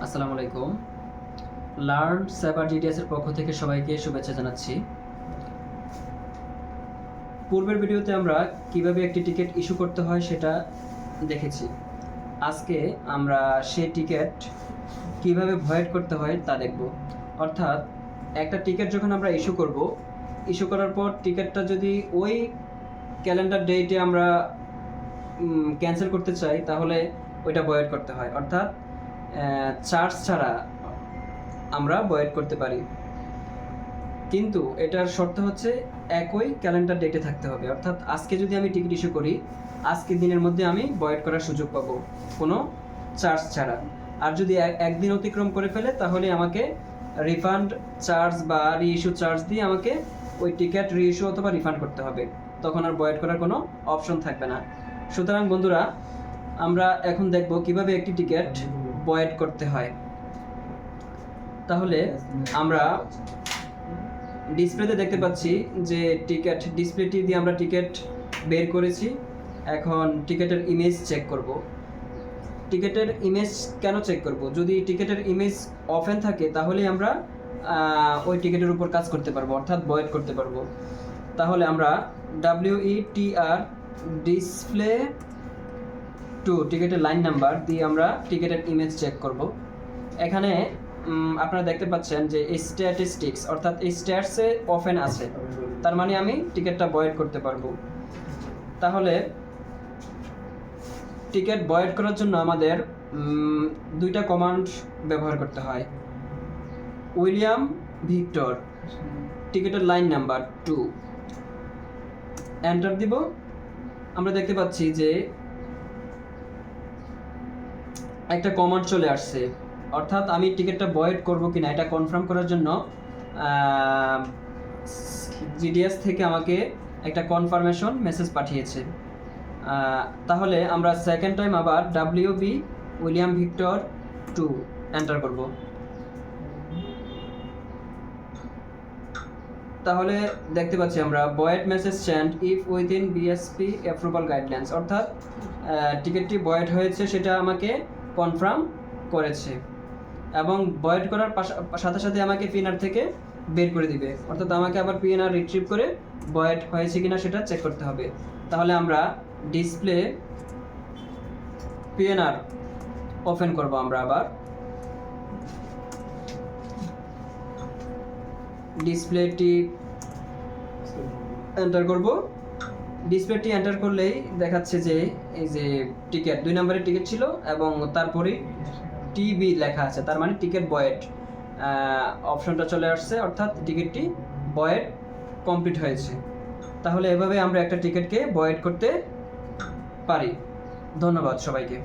আসসালামু আলাইকুম। লার্ন সেভার জিডিএস এর পক্ষ থেকে সবাইকে শুভেচ্ছা জানাচ্ছি। পূর্বের ভিডিওতে আমরা কিভাবে একটি টিকিট ইস্যু করতে হয় সেটা দেখেছি। আজকে আমরা সেই টিকিট কিভাবে ভয়েড করতে হয় তা দেখব। অর্থাৎ একটা টিকিট যখন আমরা ইস্যু করার পর টিকিটটা যদি ওই ক্যালেন্ডার ডেটে আমরা ক্যান্সেল করতে চাই তাহলে ওইটা ভয়েড করতে হয়। অর্থাৎ চার্জ ছাড়া আমরা ভয়েড করতে পারি, কিন্তু এটার শর্ত হচ্ছে একই ক্যালেন্ডার ডেটে থাকতে হবে। অর্থাৎ আজকে যদি আমি টিকিট ইস্যু করি, আজকের দিনের মধ্যে আমি ভয়েড করার সুযোগ পাবো কোনো চার্জ ছাড়া। আর যদি একদিন অতিক্রম করে ফেলে তাহলে আমাকে রিফান্ড চার্জ বা রিইস্যু চার্জ দিয়ে আমাকে ওই টিকিট রিইস্যু অথবা রিফান্ড করতে হবে। তখন আর ভয়েড করার কোনো অপশন থাকবে না। সুতরাং বন্ধুরা, আমরা এখন দেখব কিভাবে একটি টিকিট ভয়েড করতে হয়। তাহলে আমরা ডিসপ্লেতে দেখতে পাচ্ছি যে টিকিট ডিসপ্লেটি দিয়ে আমরা টিকিট বের করেছি। এখন টিকিটের ইমেজ চেক করব। টিকিটের ইমেজ কেন চেক করব? যদি টিকিটের ইমেজ অফেন থাকে তাহলে আমরা ওই টিকিটের উপর কাজ করতে পারবো, অর্থাৎ ভয়েড করতে পারবো। তাহলে আমরা WETR ডিসপ্লে টু টিকিটের লাইন নাম্বার দিয়ে আমরা টিকিটের ইমেজ চেক করব। এখানে আপনারা দেখতে পাচ্ছেন যে স্ট্যাটিস্টিক্স অর্থাৎ স্ট্যাটসে ওপেন আছে, তার মানে আমি টিকিটটা ভয়েড করতে পারবো। তাহলে টিকিট ভয়েড করার জন্য আমাদের দুইটা কমান্ড ব্যবহার করতে হয়। উইলিয়াম ভিক্টর টিকিটের লাইন নাম্বার 2 এন্টার দিব। আমরা দেখতে পাচ্ছি যে একটা কমান্ড চলে আসছে, অর্থাৎ আমি টিকিটটা ভয়েড করব কিনা এটা কনফার্ম করার জন্য জিডিএস থেকে আমাকে একটা কনফার্মেশন মেসেজ পাঠিয়েছে। তাহলে আমরা সেকেন্ড টাইম আবার WB উইলিয়াম ভিক্টর 2 এন্টার করব। তাহলে দেখতে পাচ্ছি আমরা void message send if within BSP approval guidelines, অর্থাৎ টিকিটটি ভয়েড হয়েছে সেটা আমাকে কনফার্ম করেছে এবং ভয়েড করার সাথে সাথে আমাকে পিএনআর থেকে বের করে দিবে। অর্থাৎ আমাকে আবার পিএনআর রিট্রিভ করে ভয়েড হয়েছে কিনা সেটা চেক করতে হবে। তাহলে আমরা ডিসপ্লে পিএনআর ওপেন করব। আমরা আবার ডিসপ্লেটি এন্টার করব। ডিসপ্লেটি এন্টার করলেই দেখাচ্ছে যে এই যে টিকিট 2 নম্বরের টিকিট ছিল এবং তারপরে টিবি লেখা আছে, তার মানে টিকিট ভয়েড অপশনটা চলে আসছে, অর্থাৎ টিকিটটি ভয়েড কমপ্লিট হয়েছে। তাহলে এভাবে আমরা একটা টিকিটকে ভয়েড করতে পারি। ধন্যবাদ সবাইকে।